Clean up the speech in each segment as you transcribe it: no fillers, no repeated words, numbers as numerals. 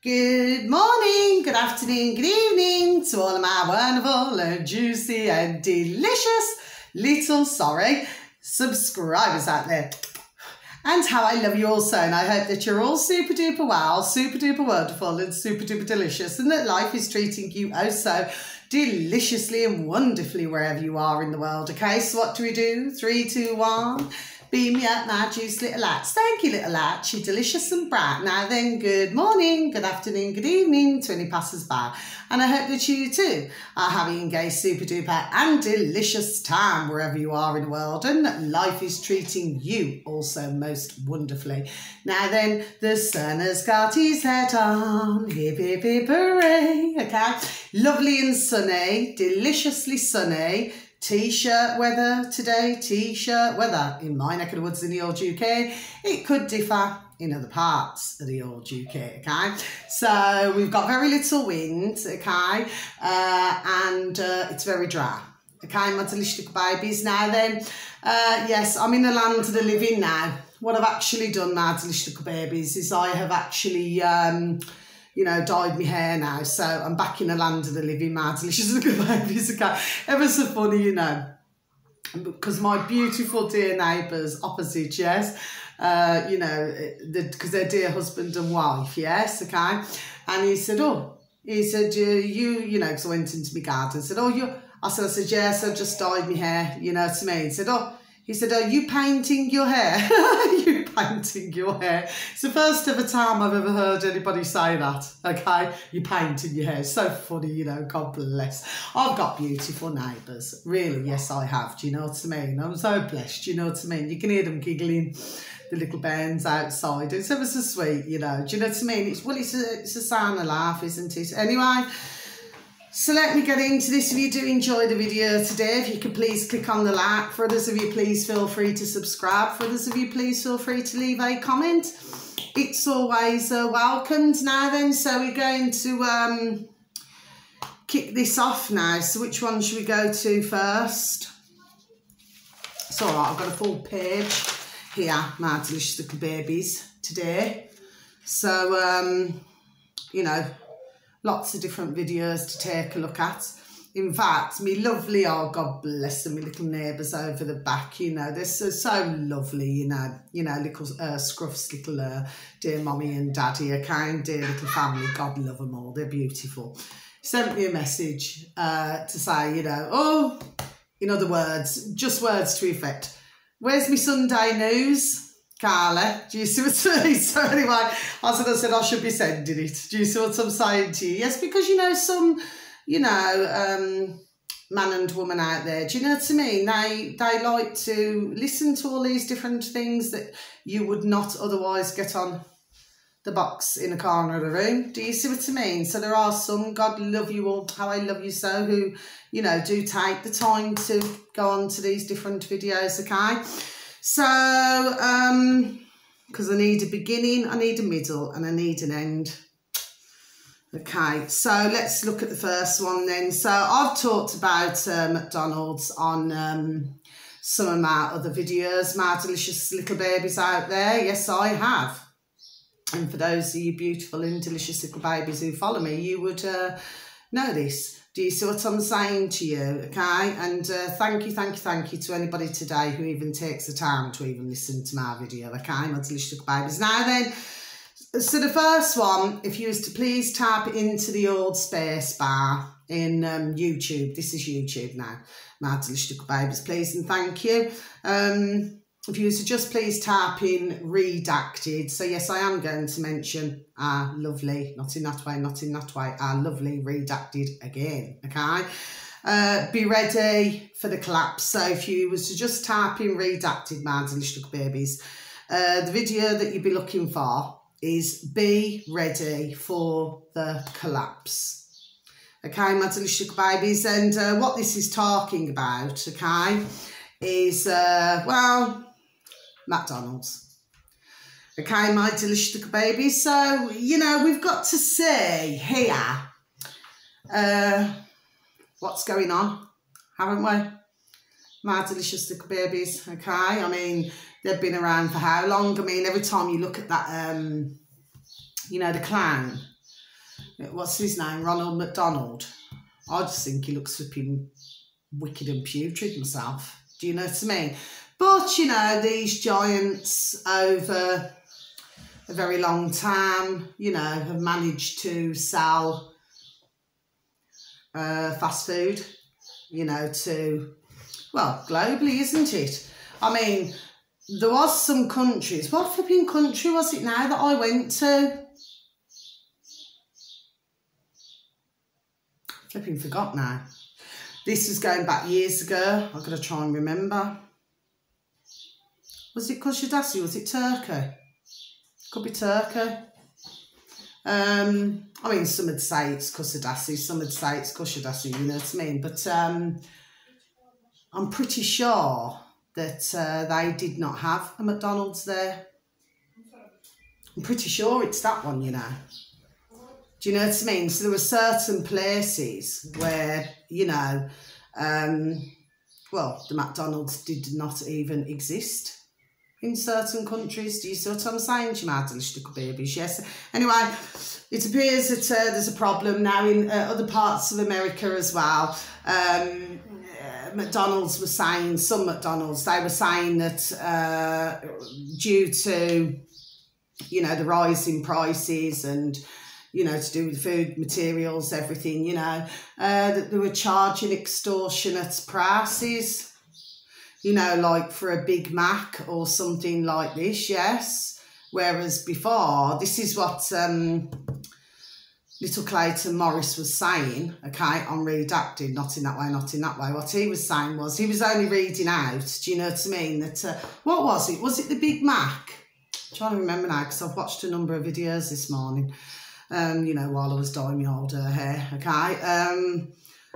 Good morning, good afternoon, good evening to all of my wonderful and juicy and delicious little, subscribers out there. And how I love you also, and I hope that you're all super duper well, super duper wonderful and super duper delicious, and that life is treating you oh so deliciously and wonderfully wherever you are in the world. Okay, so what do? 3, 2, 1. Beam me up, my juice little lads. Thank you, little lads. You're delicious and bright. Now then, good morning, good afternoon, good evening to any passers-by. And I hope that you too are having a super duper and delicious time wherever you are in the world, and that life is treating you also most wonderfully. Now then, the sun has got his head on. Hip, hip, hip, hooray. Okay, lovely and sunny, deliciously sunny. T-shirt weather today, T-shirt weather in my neck of the woods in the old UK. It could differ in other parts of the old UK, okay? So we've got very little wind, okay? And it's very dry, okay, my delicious little babies. Now then, yes, I'm in the land of the living now. What I've actually done, my delicious little babies, is I have actually you know, dyed my hair now, so I'm back in the land of the living, my delicious little babies. Okay, ever so funny, you know, because my beautiful dear neighbours opposite, yes, you know, because they're dear husband and wife, yes, okay, and he said, you know, because I went into my garden, said, I said, yes, I just dyed my hair, you know what I mean. He said, are you painting your hair? You painting your hair? It's the first ever time I've ever heard anybody say that, okay? You painting your hair. It's so funny, you know, God bless. I've got beautiful neighbours. Really, yes, I have. Do you know what I mean? I'm so blessed, do you know what I mean? You can hear them giggling, the little bands outside. It's ever so sweet, you know. Do you know what I mean? It's a sign of life, isn't it? Anyway, so let me get into this. If you do enjoy the video today, if you could please click on the like. For others of you, please feel free to subscribe. For others of you, please feel free to leave a comment. It's always welcomed. Now then, so we're going to kick this off now. So which one should we go to first? It's all right, I've got a full page here, my delicious little babies, today. So, you know, lots of different videos to take a look at. In fact, me lovely, oh God bless them, my little neighbours over the back, you know, they're so lovely, you know, little scruffs, little dear mommy and daddy, okay, dear little family, God love them all, they're beautiful. Sent me a message to say, you know, in other words, just words to effect, where's my Sunday news? Carla, do you see what I mean? So anyway, I said I should be sending it. Do you see what I'm saying to you? Yes, because, you know, some, you know, man and woman out there, do you know what I mean? They like to listen to all these different things that you would not otherwise get on the box in a corner of the room. Do you see what I mean? So there are some, God love you all, how I love you so, who, you know, do take the time to go on to these different videos, okay? So, because I need a beginning, I need a middle, and I need an end. Okay, so let's look at the first one then. So I've talked about McDonald's on some of my other videos, my delicious little babies out there. Yes, I have. And for those of you beautiful and delicious little babies who follow me, you would know this. Do you see what I'm saying to you, okay? And thank you to anybody today who even takes the time to even listen to my video, okay? My delicious little babies. Now then, so the first one, if you was to please tap into the old space bar in YouTube. This is YouTube now, my delicious little babies, please and thank you. If you was to just please tap in redacted. So yes, I am going to mention our lovely, not in that way, our lovely redacted again, okay? Be ready for the collapse. So if you was to just type in redacted, my delicious little babies, the video that you'd be looking for is be ready for the collapse. Okay, my delicious little babies, and what this is talking about, okay, is, well, McDonald's. Okay, my delicious little babies. So, you know, we've got to see here what's going on, haven't we? My delicious little babies, okay? I mean, they've been around for how long? I mean, every time you look at that, you know, the clown, what's his name, Ronald McDonald. I just think he looks flipping wicked and putrid myself. Do you know what I mean? But, you know, these giants over a very long time, you know, have managed to sell fast food, you know, to, well, globally, isn't it? I mean, there was some countries, what flipping country was it now that I went to? Flipping forgot now. This was going back years ago. I've got to try and remember. Was it Kushadasi? Was it Turkey? Could be Turkey. I mean, some would say it's Kusadasi, some would say it's Kushadasi, you know what I mean? But I'm pretty sure that they did not have a McDonald's there. I'm pretty sure it's that one, you know. Do you know what I mean? So there were certain places where, you know, well, the McDonald's did not even exist in certain countries. Do you see what I'm saying? Little babies, yes. Anyway, it appears that there's a problem now in other parts of America as well. McDonald's was saying, some McDonald's, they were saying that due to, you know, the rise in prices and, you know, to do with food materials, everything, you know, that they were charging extortionate prices, you know, like for a Big Mac or something like this, yes. Whereas before, this is what little Clayton Morris was saying, okay, I'm redacted, not in that way, not in that way. What he was saying was, he was only reading out, do you know what I mean, that, what was it? Was it the Big Mac? I'm trying to remember now, because I've watched a number of videos this morning. You know, while I was dyeing my old hair, okay,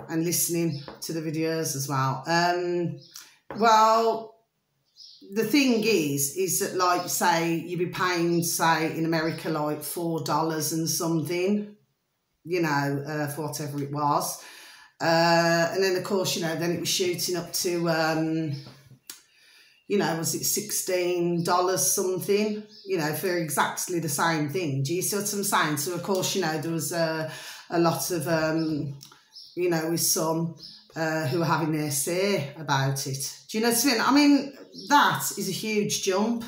and listening to the videos as well. Well, the thing is that, like, say, you'd be paying, say, in America, like $4 and something, you know, for whatever it was. And then, of course, you know, then it was shooting up to, you know, was it $16 something, you know, for exactly the same thing. Do you see what I'm saying? So, of course, you know, there was a lot of, you know, with some who were having their say about it. Do you know what I mean? I mean, that is a huge jump.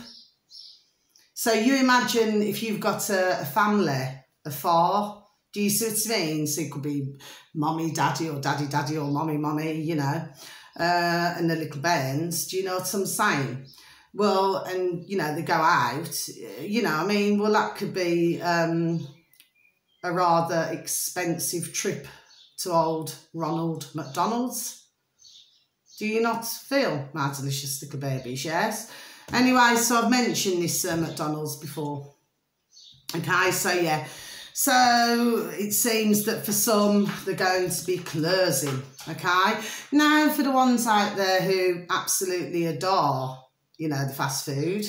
So you imagine if you've got a family of 4, do you see what I mean? So it could be mommy, daddy, or daddy, or mommy, you know. And the little bairns, do you know what I'm saying? Well, and, you know, they go out, you know, I mean, well, that could be a rather expensive trip to old Ronald McDonald's. Do you not feel, my delicious little babies, yes? Anyway, so I've mentioned this McDonald's before. Okay, so yeah. So it seems that for some, they're going to be closing, okay? Now, for the ones out there who absolutely adore, you know, the fast food,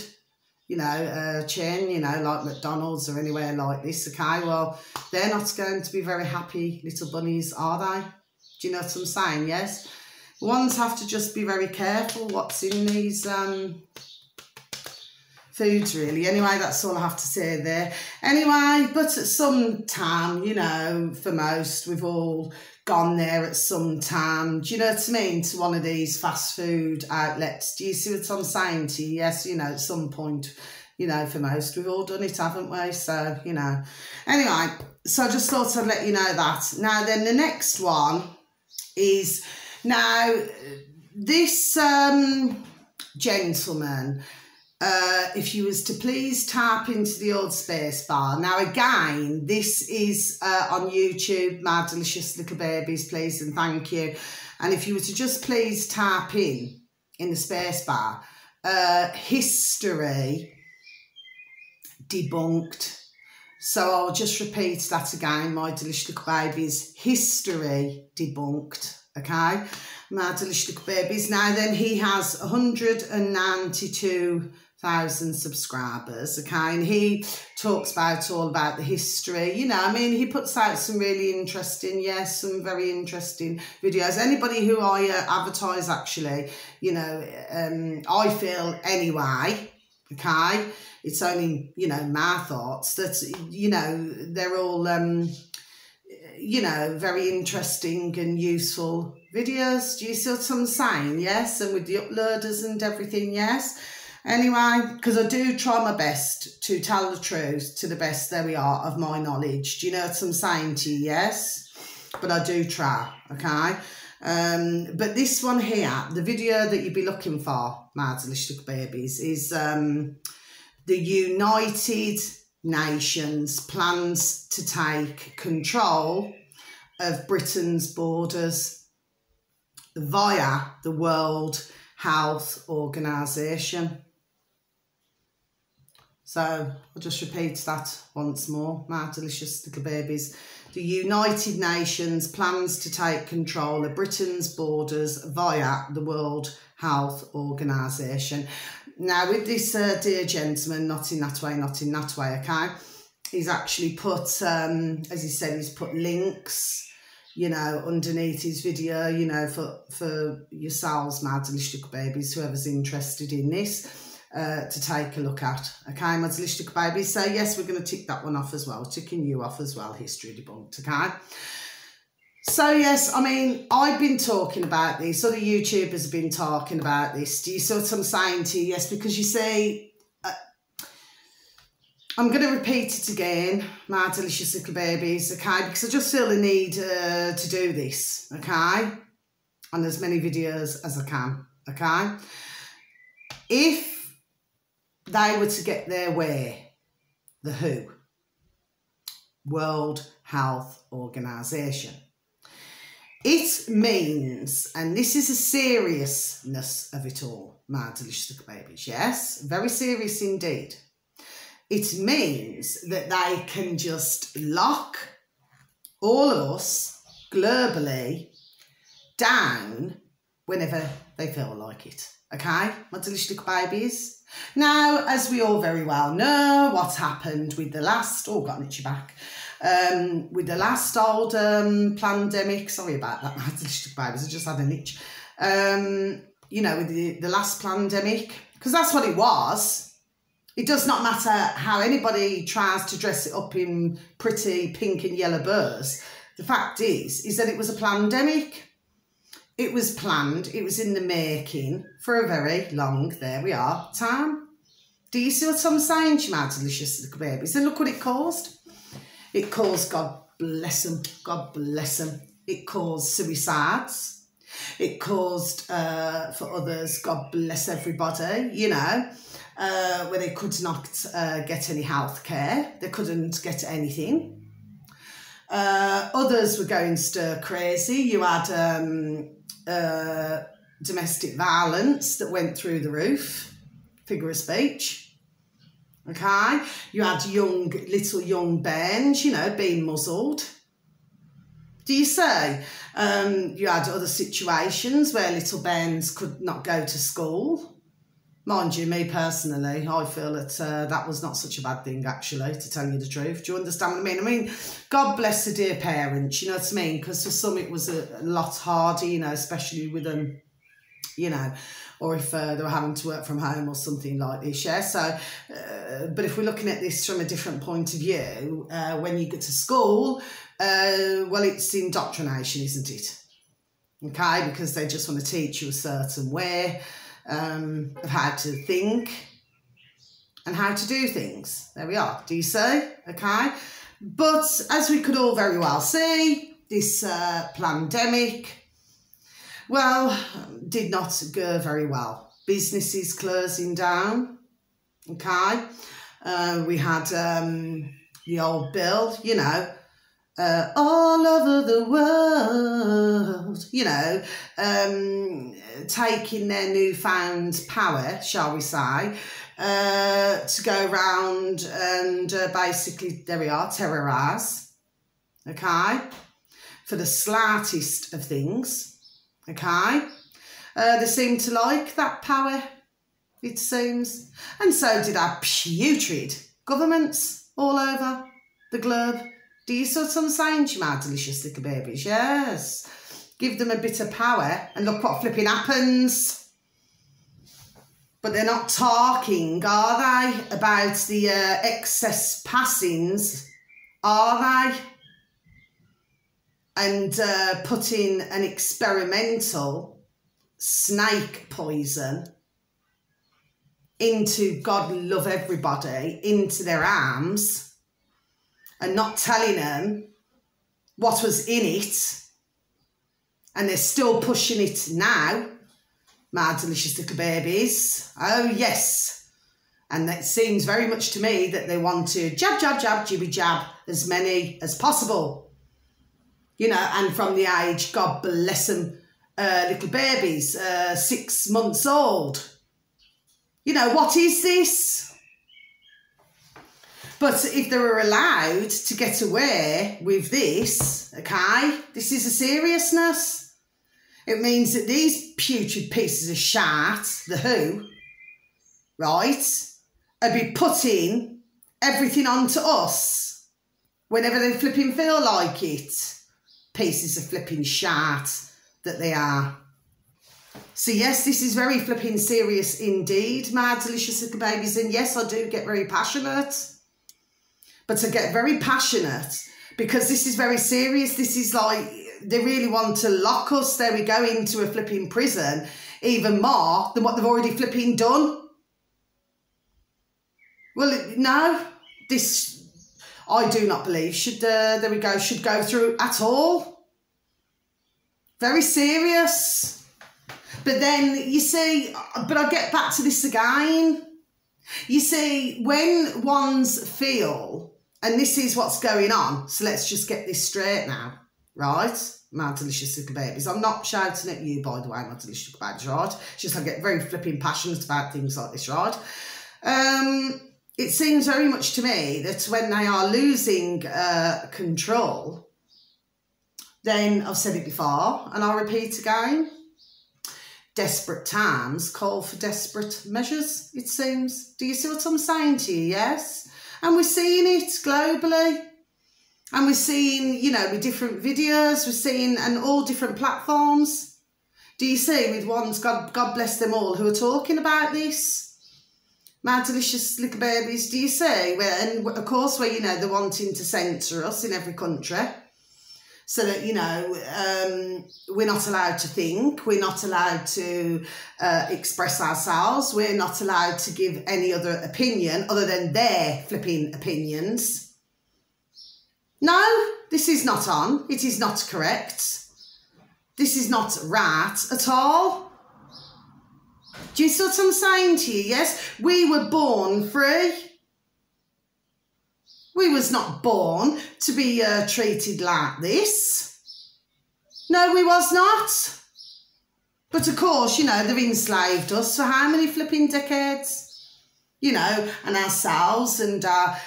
you know, chain, you know, like McDonald's or anywhere like this, okay? Well, they're not going to be very happy little bunnies, are they? Do you know what I'm saying? Yes? Ones have to just be very careful what's in these foods, really. Anyway, that's all I have to say there. Anyway, but at some time, you know, for most, we've all gone there at some time. Do you know what I mean? To one of these fast food outlets. Do you see what I'm saying to you? Yes, you know, at some point, you know, for most, we've all done it, haven't we? So, you know. Anyway, so I just thought I'd let you know that. Now, then the next one is, now, this gentleman, if you was to please tap into the old space bar. Now, again, this is on YouTube, my delicious little babies, please and thank you. And if you were to just please tap in the space bar, history debunked. So I'll just repeat that again, my delicious little babies, history debunked. Okay, my delicious little babies. Now then, he has 192,000 subscribers, okay, and he talks about all about the history, you know, I mean, he puts out some really interesting, yes, some very interesting videos. Anybody who I advertise, actually, you know, I feel anyway, okay, it's only, you know, my thoughts, that, you know, they're all you know, very interesting and useful videos. Do you see what I'm saying? Yes, and with the uploaders and everything, yes. Anyway, because I do try my best to tell the truth to the best, there we are, of my knowledge. Do you know what I'm saying to you? Yes, but I do try, okay? But this one here, the video that you'd be looking for, my delicious babies, is the United Nations plans to take control of Britain's borders via the World Health Organization. So I'll just repeat that once more, my delicious little babies. The United Nations plans to take control of Britain's borders via the World Health Organization. Now, with this dear gentleman, not in that way, okay? He's actually put, as he said, he's put links, you know, underneath his video, you know, for yourselves, my delicious little babies, whoever's interested in this. To take a look at, okay, my delicious little babies. So yes, we're going to tick that one off as well, ticking you off as well, history debunked, okay. So yes, I mean, I've been talking about this, other YouTubers have been talking about this. Do you see what I'm saying to you? Yes, because you see, I'm going to repeat it again, my delicious little babies, okay, because I just feel the need to do this, okay, on as many videos as I can, okay. If they were to get their way, the WHO, World Health Organization, it means, and this is the seriousness of it all, my delicious little babies, yes, very serious indeed. It means that they can just lock all of us globally down whenever they feel like it. Okay, my delicious little babies. Now, as we all very well know, what's happened with the last, oh, got an itchy back, with the last old pandemic, sorry about that, my delicious little babies, I just had an itch, you know, with the last pandemic, because that's what it was. It does not matter how anybody tries to dress it up in pretty pink and yellow burrs. The fact is that it was a pandemic. It was planned, it was in the making for a very long, there we are, time. Do you see what I'm saying, to my delicious little babies? And look what it caused. It caused, God bless them, it caused suicides. It caused, for others, God bless everybody, you know, where they could not get any health care. They couldn't get anything. Others were going stir crazy. You had domestic violence that went through the roof, figure of speech, okay? You had little young bairns, you know, being muzzled. Do you say? You had other situations where little bairns could not go to school. Mind you, me personally, I feel that that was not such a bad thing, actually, to tell you the truth. Do you understand what I mean? I mean, God bless the dear parents, you know what I mean? Because for some it was a lot harder, you know, especially with them, you know, or if they were having to work from home or something like this, yeah? So, but if we're looking at this from a different point of view, when you get to school, well, it's indoctrination, isn't it? Okay, because they just want to teach you a certain way, of how to think and how to do things. There we are. Do you see? Okay. But as we could all very well see, this pandemic, well, did not go very well. Businesses closing down. Okay. We had the old bill, you know, all over the world, you know, taking their newfound power, shall we say, to go around and basically, there we are, terrorise, okay, for the slightest of things, okay. They seem to like that power, it seems, and so did our putrid governments all over the globe. Do you see what I'm saying, you my delicious little babies? Yes. Give them a bit of power and look what flipping happens. But they're not talking, are they, about the excess passings, are they? and putting an experimental snake poison into God love everybody, into their arms, and not telling them what was in it, and they're still pushing it now, my delicious little babies. Oh yes. And it seems very much to me that they want to jab, jab, jab, jibby jab as many as possible. You know, and from the age, God bless them, little babies, 6 months old. You know, what is this? But if they were allowed to get away with this, okay, this is a seriousness. It means that these putrid pieces of shit, the WHO, right, would be putting everything onto us whenever they flipping feel like it. Pieces of flipping shit that they are. So yes, this is very flipping serious indeed, my delicious little babies. And yes, I do get very passionate. But I get very passionate because this is very serious. This is like, they really want to lock us, there we go, into a flipping prison, even more than what they've already flipping done. Well, no, this, I do not believe should, there we go, should go through at all. Very serious. But then, you see, but I get back to this again. You see, when ones feel, and this is what's going on, so let's just get this straight now, right? My delicious little babies. I'm not shouting at you, by the way, my delicious little babies, right? It's just I get very flipping passionate about things like this, right? It seems very much to me that when they are losing control, then I've said it before, and I'll repeat again, desperate times call for desperate measures, it seems. Do you see what I'm saying to you? Yes. And we're seeing it globally. And we're seeing, you know, with different videos, we're seeing on all different platforms. Do you see with ones, God bless them all, who are talking about this? My delicious little babies, do you see? And of course, where, you know, they're wanting to censor us in every country. So that, you know, we're not allowed to think, we're not allowed to express ourselves, we're not allowed to give any other opinion other than their flipping opinions. No, this is not on, it is not correct. This is not right at all. Do you see what I'm saying to you? Yes, we were born free. We was not born to be treated like this. No, we was not. But of course, you know, they've enslaved us for how many flipping decades? You know, and ourselves and our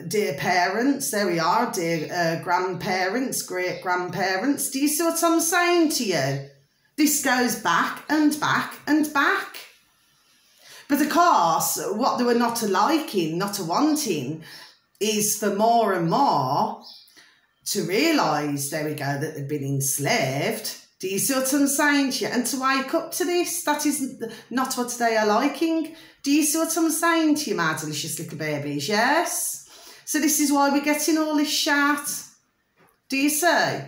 dear parents, there we are, dear grandparents, great-grandparents. Do you see what I'm saying to you? This goes back and back and back. But of course, what they were not liking, not wanting, is for more and more to realise, there we go, that they've been enslaved. Do you see what I'm saying to you? And to wake up to this, that is not what they are liking. Do you see what I'm saying to you, my delicious little babies? Yes? So this is why we're getting all this shit. Do you see?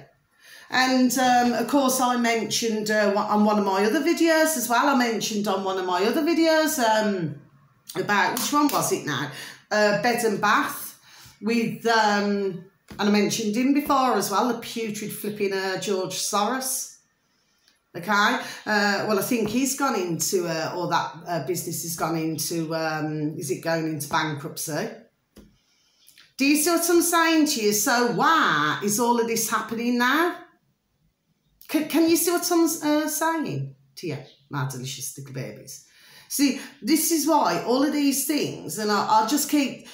And, of course, I mentioned on one of my other videos as well, I mentioned on one of my other videos about, which one was it now? Bed and bath with, and I mentioned him before as well, the putrid flipping George Soros. Okay, well, I think he's gone into, or that business has gone into, is it going into bankruptcy? Do you see what I'm saying to you? So why is all of this happening now? Can you see what I'm saying to you, my delicious little babies? See, this is why all of these things, and I'll just keep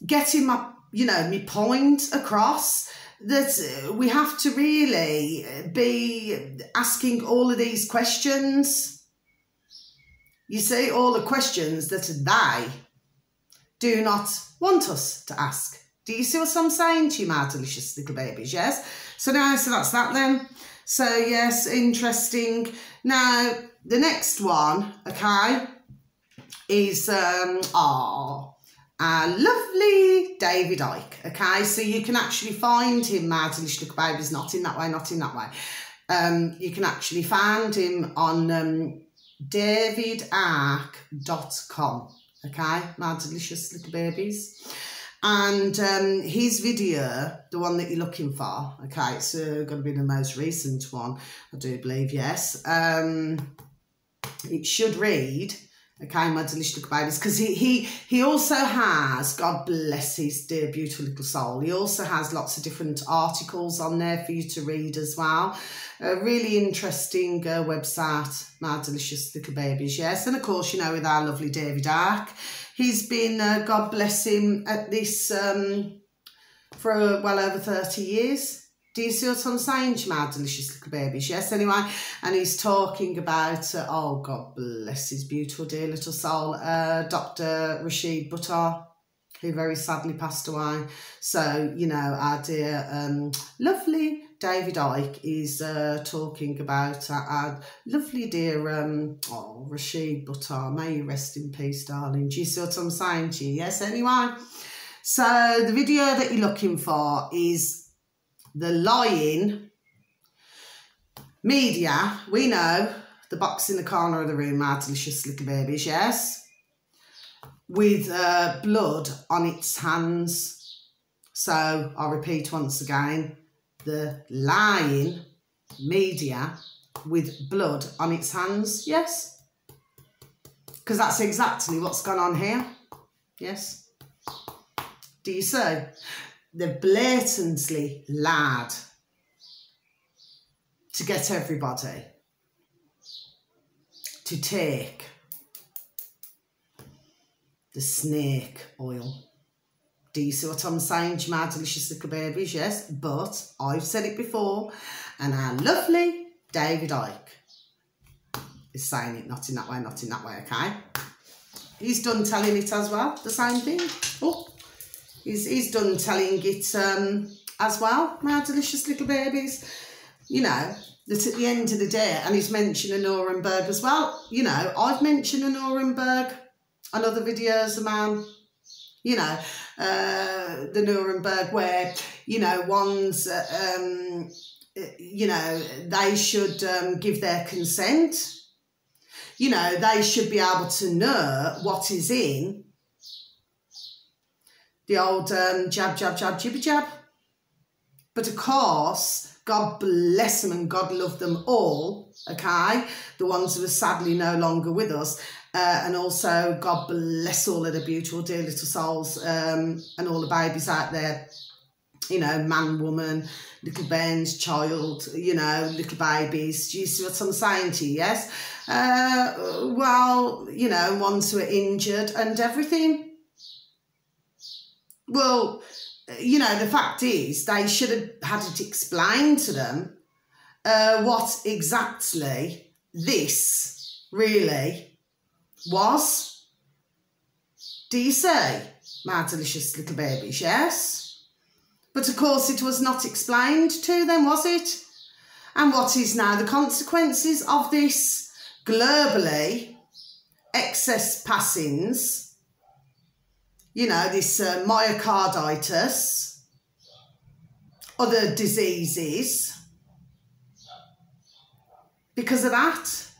getting my, you know, my point across, that we have to really be asking all of these questions. You see, all the questions that they do not want us to ask. Do you see what I'm saying to you, my delicious little babies? Yes? So now, so that's that then. So yes, interesting. Now, the next one, okay, is, and our lovely David Icke. Okay, so you can actually find him, my delicious little babies, not in that way, not in that way. You can actually find him on davidark.com. Okay, my delicious little babies. And his video, the one that you're looking for, okay, it's going to be the most recent one, I do believe, yes. It should read, okay, my delicious little babies, because he also has, God bless his dear beautiful little soul, he also has lots of different articles on there for you to read as well. A really interesting website, my delicious little babies, yes. And of course, you know, with our lovely David Icke, he's been, God bless him, at this for well over 30 years. Do you see what I'm saying, my delicious little babies? Yes, anyway. And he's talking about, oh, God bless his beautiful, dear little soul, Dr. Rashid Buttar, who very sadly passed away. So, you know, our dear, lovely David Icke is talking about our lovely dear, Rashid Buttar. May you rest in peace, darling. Do you see what I'm saying to you? Yes, anyway. So, the video that you're looking for is the lying media. We know the box in the corner of the room, our delicious little babies, yes, with blood on its hands. So I'll repeat once again, the lying media with blood on its hands, yes, because that's exactly what's gone on here, yes. Do you see? They've blatantly lied to get everybody to take the snake oil. Do you see what I'm saying to my delicious little babies? Yes, but I've said it before, and our lovely David Icke is saying it not in that way, not in that way, okay? He's done telling it as well, the same thing. Oh. He's done telling it as well, my delicious little babies. You know, that at the end of the day, and he's mentioned Nuremberg as well. You know, I've mentioned Nuremberg on other videos of mine. You know, the Nuremberg where, you know, one's, you know, they should give their consent. You know, they should be able to know what is in the old jab, jab, jab, jibby jab. But of course, God bless them and God love them all, okay? The ones who are sadly no longer with us. And also, God bless all of the beautiful, dear little souls and all the babies out there. You know, man, woman, little Ben's child, you know, little babies. Do you see what I'm saying to you, yes? Well, you know, ones who are injured and everything. Well, you know, the fact is they should have had it explained to them what exactly this really was. Do you see, my delicious little babies, yes? But of course it was not explained to them, was it? And what is now the consequences of this globally excess passings? You know, this myocarditis, other diseases, because of that.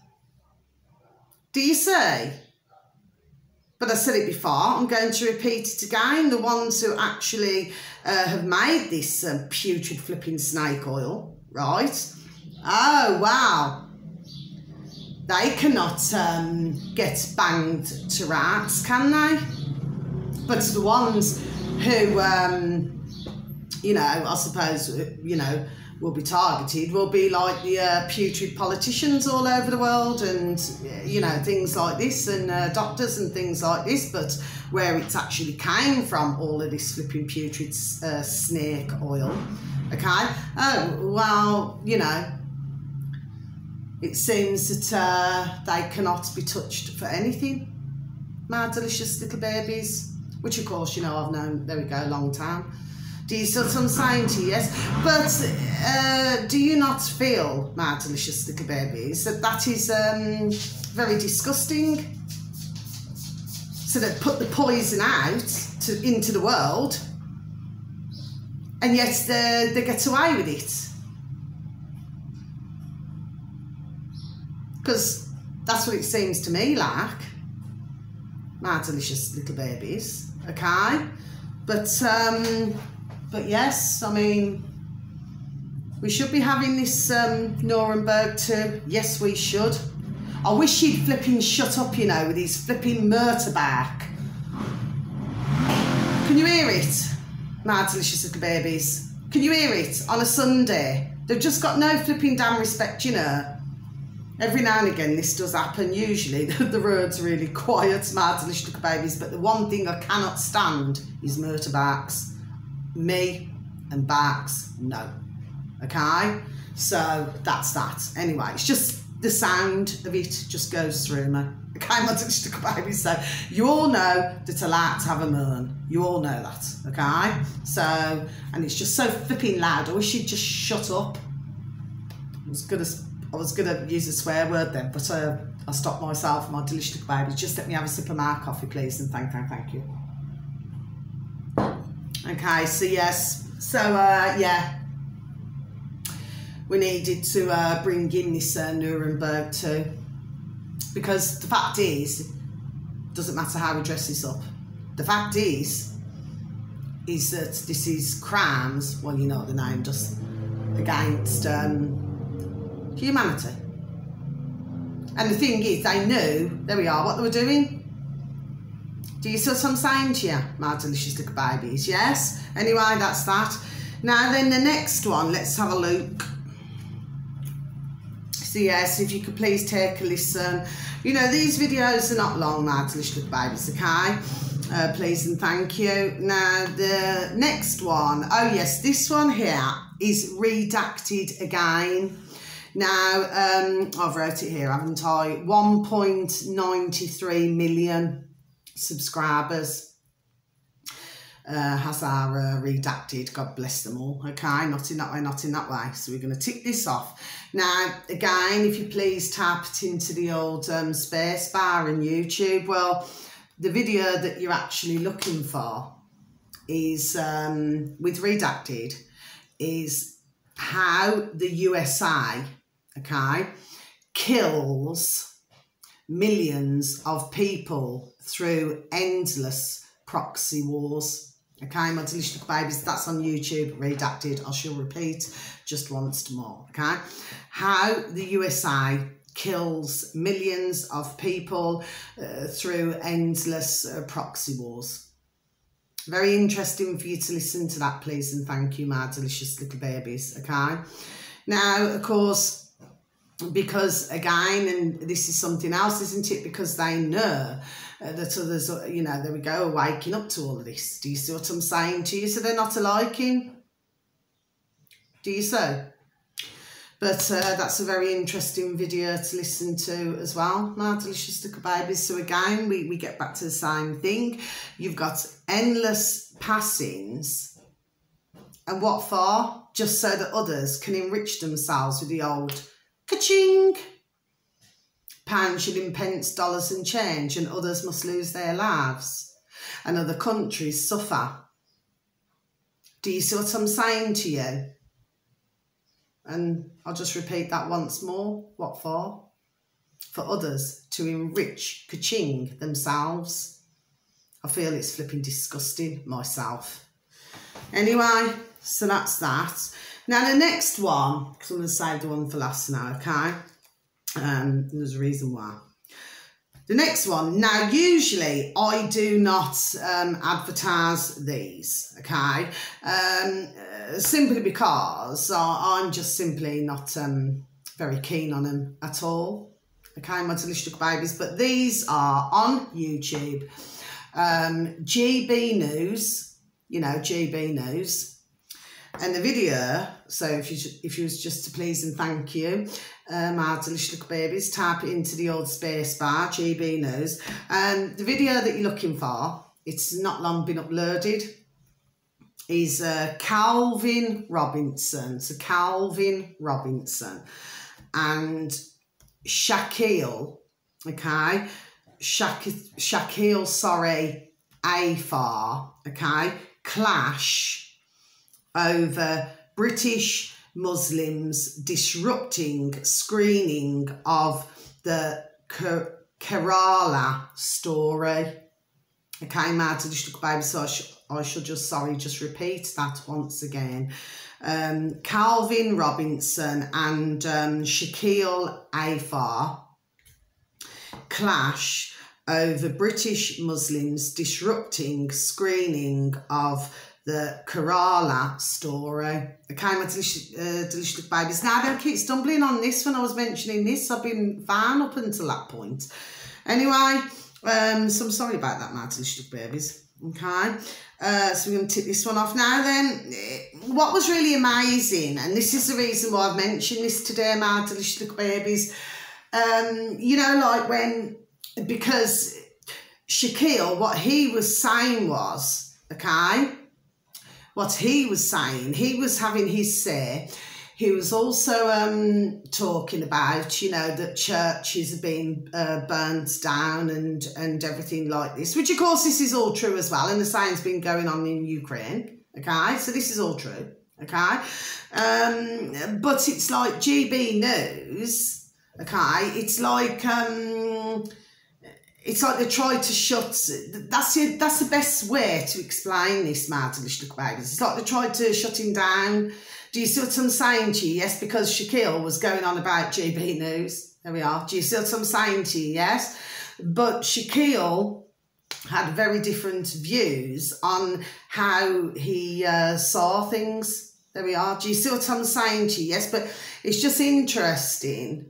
Do you see? But I said it before, I'm going to repeat it again. The ones who actually have made this putrid flipping snake oil, right? Oh, wow. They cannot get banged to rats, can they? But the ones who, you know, I suppose, you know, will be targeted will be like the putrid politicians all over the world and, you know, things like this and doctors and things like this. But where it's actually came from, all of this flipping putrid snake oil, okay? Oh, well, you know, it seems that they cannot be touched for anything, my delicious little babies. Which, of course, you know, I've known, there we go, a long time. Do you see what I'm saying to you? Yes. But do you not feel, my delicious little babies, that that is very disgusting? So they put the poison out into the world, and yet they get away with it. Because that's what it seems to me like. My delicious little babies, okay? But yes, I mean, we should be having this Nuremberg too. Yes, we should. I wish he'd flipping shut up, you know, with his flipping motorbike. Can you hear it? My delicious little babies. Can you hear it on a Sunday? They've just got no flipping damn respect, you know. Every now and again this does happen. Usually the road's really quiet, my delicious little babies, but the one thing I cannot stand is motorbikes. Me and bikes, no. Okay? So that's that. Anyway, it's just the sound of it just goes through me. Okay, my delicious little babies. So you all know that I like to have a moan. You all know that, okay? So, and it's just so flipping loud. I wish you'd just shut up. I was gonna use a swear word then, but I stopped myself. My delicious little babies. Just let me have a sip of my coffee, please, and thank you. Okay, so yes, so yeah, we needed to bring in this Nuremberg too, because the fact is, it doesn't matter how we dress this up. The fact is that this is crimes. Well, you know what the name does, against humanity. And the thing is, they knew, there we are, what they were doing. Do you see what I'm saying to you, my delicious little babies? Yes? Anyway, that's that. Now then, the next one, let's have a look. So yes, if you could please take a listen. You know, these videos are not long, my delicious little babies, okay? Please and thank you. Now, the next one, oh yes, this one here is redacted again. Now, I've wrote it here, haven't I? 1.93 million subscribers has our redacted. God bless them all. Okay, not in that way, not in that way. So we're going to tick this off. Now, again, if you please type it into the old space bar in YouTube. Well, the video that you're actually looking for is, with redacted, is how the USA, okay, kills millions of people through endless proxy wars. Okay, my delicious little babies, that's on YouTube, redacted. I shall repeat just once more, okay? How the USA kills millions of people through endless proxy wars. Very interesting for you to listen to that, please, and thank you, my delicious little babies, okay? Now, of course, because, again, and this is something else, isn't it? Because they know that others, you know, there we go, are waking up to all of this. Do you see what I'm saying to you? So they're not alike him. Do you see? But that's a very interesting video to listen to as well, my delicious little babies. So again, we get back to the same thing. You've got endless passings. And what for? Just so that others can enrich themselves with the old ka-ching. Pound, shilling, pence, dollars and change, and others must lose their lives. And other countries suffer. Do you see what I'm saying to you? And I'll just repeat that once more. What for? For others to enrich, ka-ching, themselves. I feel it's flipping disgusting myself. Anyway, so that's that. Now the next one, because I'm going to save the one for last now, okay? There's a reason why. The next one, now usually I do not advertise these, okay? Simply because I'm just simply not very keen on them at all, okay, my delicious little babies. But these are on YouTube. GB News, you know, GB News. And the video, so if you was just to please and thank you, my delicious little babies, type it into the old space bar, GB News. And the video that you're looking for, it's not long been uploaded, is Calvin Robinson. So Calvin Robinson and Shaquille, okay? Shaquille, sorry, AFAR, okay, clash over British Muslims disrupting screening of the Kerala story. Okay, mad to just baby, so I should just repeat that once again. Calvin Robinson and Shaquille Afar clash over British Muslims disrupting screening of the Kerala story. Okay, my delicious babies. Now, I don't keep stumbling on this when I was mentioning this. I've been fine up until that point. Anyway, so I'm sorry about that, my delicious babies. Okay, so we're going to tip this one off now then. What was really amazing, and this is the reason why I've mentioned this today, my delicious babies, you know, like because Shaquille, what he was saying was, okay, what he was saying, he was having his say. He was also talking about, you know, that churches are being burnt down and everything like this, which of course this is all true as well, and the same's been going on in Ukraine, okay, so this is all true, okay, but it's like GB News, okay, it's like they tried to shut. That's the best way to explain this, my delicious babies. It's like they tried to shut him down. Do you see what I'm saying to you? Yes, because Shaquille was going on about GB News. There we are. Do you see what I'm saying to you? Yes, but Shaquille had very different views on how he saw things. There we are. Do you see what I'm saying to you? Yes, but it's just interesting.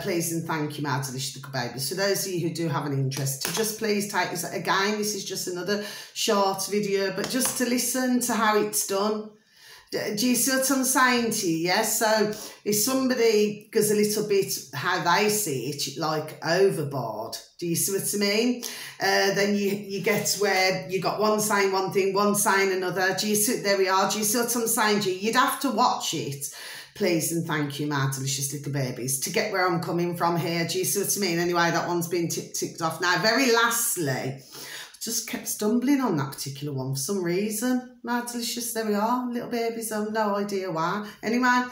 Please and thank you, my delicious babies. For those of you who do have an interest, to just please take this. Again, this is just another short video, but just to listen to how it's done. Do you see what I'm saying to you? Yes. So if somebody goes a little bit how they see it, like overboard, do you see what I mean? Then you get where you got one saying one thing, one saying another. Do you see? There we are. Do you see what I'm saying to you? You'd have to watch it. Please and thank you, my delicious little babies, to get where I'm coming from here. Do you see what I mean? Anyway, that one's been ticked off. Now, very lastly, just kept stumbling on that particular one for some reason. My delicious, there we are, little babies. I have no idea why. Anyway,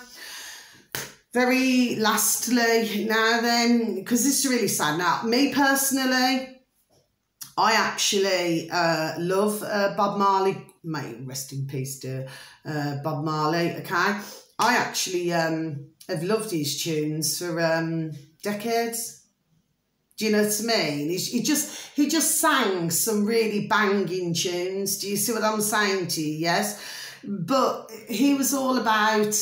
very lastly, now then, because this is really sad. Now, me personally, I actually love Bob Marley. May rest in peace to Bob Marley, okay? I actually have loved his tunes for decades. Do you know what I mean? He just sang some really banging tunes. Do you see what I'm saying to you? Yes. But he was all about,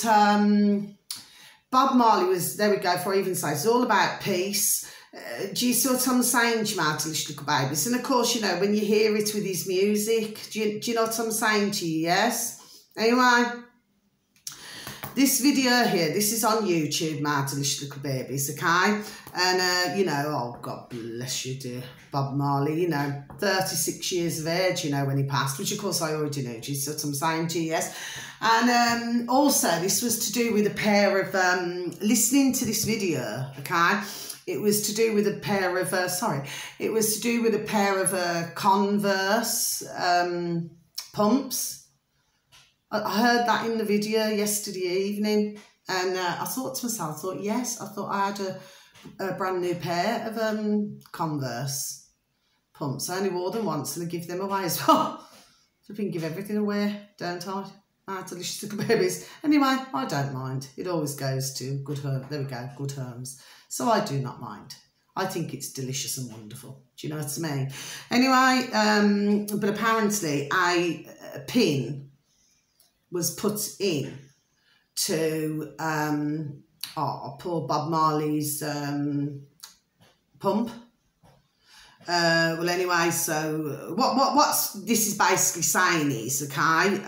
Bob Marley was, there we go, before I even say, it's all about peace. Do you see what I'm saying to you, my delicious little babies? And of course, you know, when you hear it with his music, do you know what I'm saying to you? Yes. Anyway, this video here, this is on YouTube, my delicious little babies, okay? And, you know, oh, God bless you, dear Bob Marley, you know, 36 years of age, you know, when he passed, which, of course, I already knew, do you see what I'm saying to you, yes? And also, this was to do with a pair of, listening to this video, okay? It was to do with a pair of, it was to do with a pair of Converse pumps. I heard that in the video yesterday evening, and I thought to myself, yes, I thought I had a brand new pair of Converse pumps. I only wore them once and I give them away as well. So I can give everything away, don't I? My delicious little babies. Anyway, I don't mind. It always goes to good homes. There we go, good homes. So I do not mind. I think it's delicious and wonderful. Do you know what I mean? Anyway, but apparently a pin was put in to poor Bob Marley's pump. Well, anyway, so what's this is basically saying is, okay,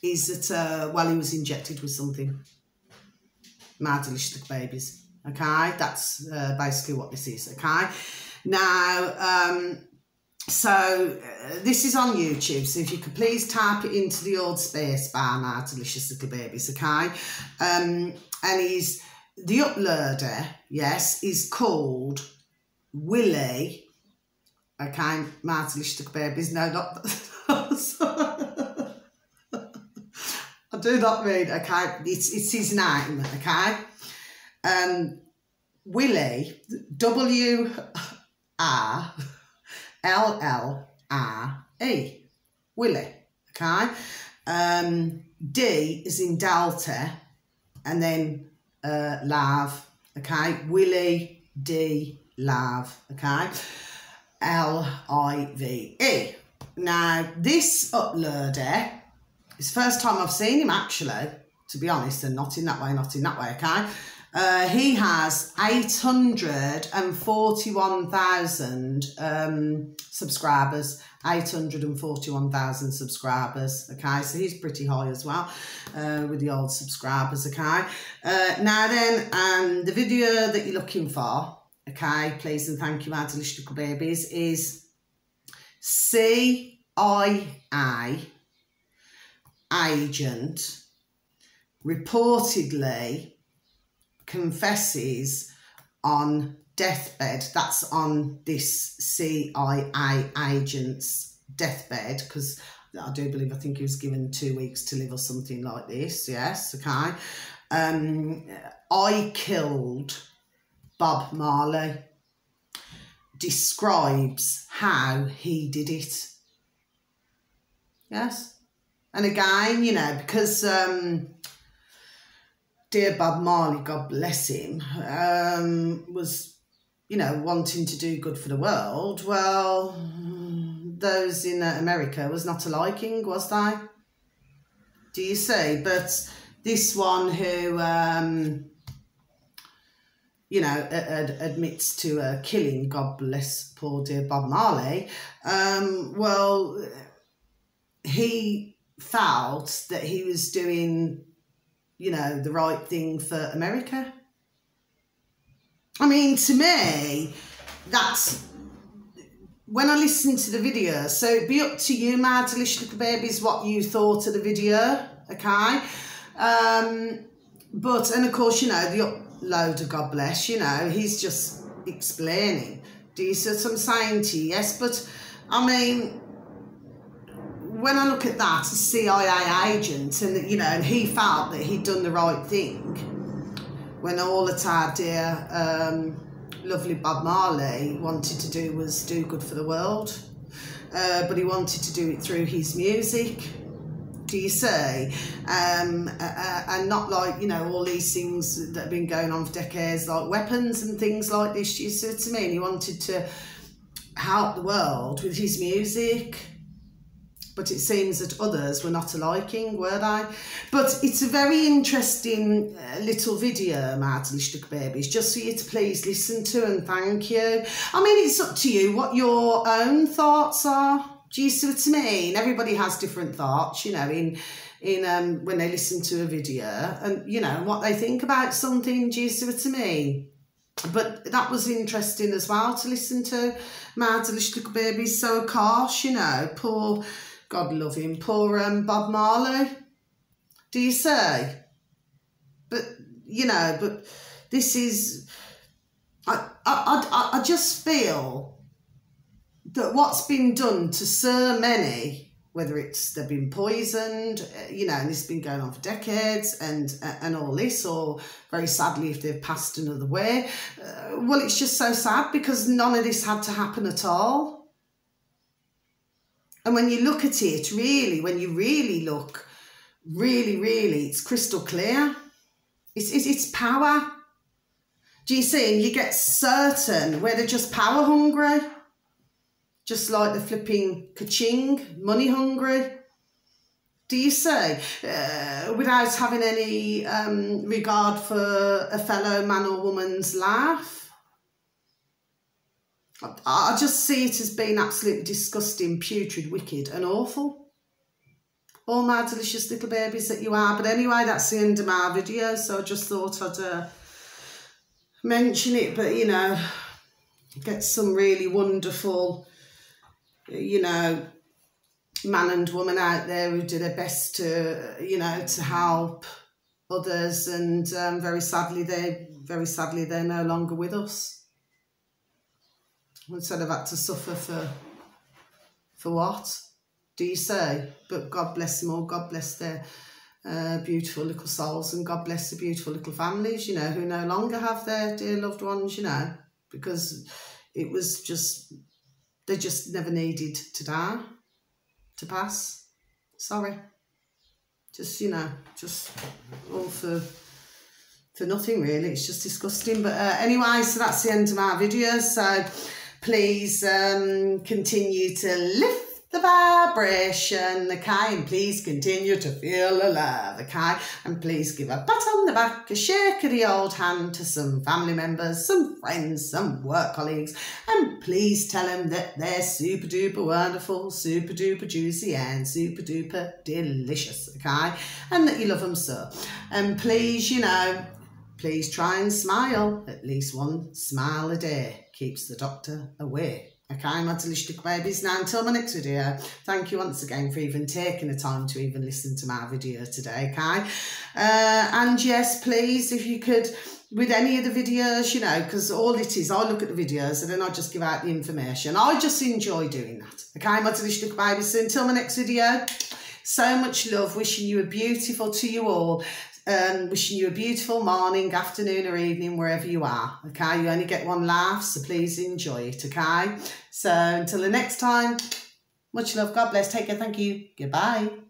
is that well, he was injected with something. My delicious little babies. Okay, that's basically what this is. Okay, now. So this is on YouTube, so if you could please type it into the old space bar, my delicious little babies, okay? And the uploader, yes, is called Willie Okay, Marley little babies. No, not. I do not mean, okay, it's his name, okay. Willie, W-R-L-L-R-E, Willie, okay. D is in Delta, and then Lav, okay. Willie D Lav, okay. L-I-V-E. Now, this uploader, it's the first time I've seen him actually, to be honest, and not in that way, okay? He has 841,000 subscribers, 841,000 subscribers, okay? So he's pretty high as well with the old subscribers, okay? Now then, the video that you're looking for, okay, please and thank you, my delicious little babies, is CIA agent reportedly confesses on deathbed. That's on this CIA agent's deathbed, because I think he was given 2 weeks to live or something like this. Yes, okay. I killed Bob Marley. Describes how he did it. Yes. And again, you know, because dear Bob Marley, God bless him, was, you know, wanting to do good for the world. Well, those in America was not a liking, was they? Do you see? But this one who, you know, admits to killing, God bless poor dear Bob Marley, well, he felt that he was doing, you know, the right thing for America. I mean, to me, that's, when I listened to the video, so it'd be up to you, my delicious little babies, what you thought of the video, okay? But, and of course, you know, the uploader, God bless, you know, he's just explaining. Do you see what I'm saying to you? Yes, but, I mean, when I look at that, a CIA agent, and, you know, and he felt that he'd done the right thing, when all that our dear, lovely Bob Marley wanted to do was do good for the world, but he wanted to do it through his music. Do you see? And not like, you know, all these things that have been going on for decades, like weapons and things like this. Do you see what I mean? He wanted to help the world with his music. But it seems that others were not a liking, were they? But it's a very interesting little video, my little babies, just for you to please listen to, and thank you. I mean, it's up to you what your own thoughts are. Do you see what I mean? Everybody has different thoughts, you know, in when they listen to a video, and, you know, what they think about something. Do you see what I mean? But that was interesting as well to listen to, my little babies. So, of course, you know, poor, God love him, poor Bob Marley. Do you say? But, you know, but this is, I just feel that what's been done to so many, whether it's they've been poisoned, you know, and this has been going on for decades, and all this, or very sadly if they've passed another way, well, it's just so sad, because none of this had to happen at all. And when you look at it, really, when you really look, really, it's crystal clear. It's power. Do you see? And you get certain where they're just power hungry. Just like the flipping ka-ching, money hungry. Do you see? Without having any regard for a fellow man or woman's life. I just see it as being absolutely disgusting, putrid, wicked and awful. All my delicious little babies that you are. But anyway, that's the end of my video, so I just thought I'd mention it. But, you know, get some really wonderful, you know, man and woman out there who do their best to, you know, to help others. And very sadly, they're no longer with us. instead of had to suffer for what? Do you say? But God bless them all. God bless their beautiful little souls, and God bless the beautiful little families, you know, who no longer have their dear loved ones, you know, because it was just, they just never needed to die, to pass. Sorry. Just, you know, just all for nothing really. It's just disgusting. But anyway, so that's the end of my video. So please continue to lift the vibration, okay, and please continue to feel the love, okay, and please give a pat on the back, a shake of the old hand to some family members, some friends, some work colleagues, and please tell them that they're super duper wonderful, super duper juicy, and super duper delicious, okay, and that you love them so. And please, you know, please try and smile. At least one smile a day keeps the doctor away. Okay, my delicious little babies. Now, until my next video, thank you once again for even taking the time to even listen to my video today, okay? And yes, please, if you could, with any of the videos, you know, because all it is, I look at the videos and then I just give out the information. I just enjoy doing that, okay, my delicious little babies. So until my next video, so much love, wishing you a beautiful to you all. Wishing you a beautiful morning, afternoon or evening, wherever you are, okay? You only get one life, so please enjoy it, okay? So until the next time, much love, God bless, take care, thank you, goodbye.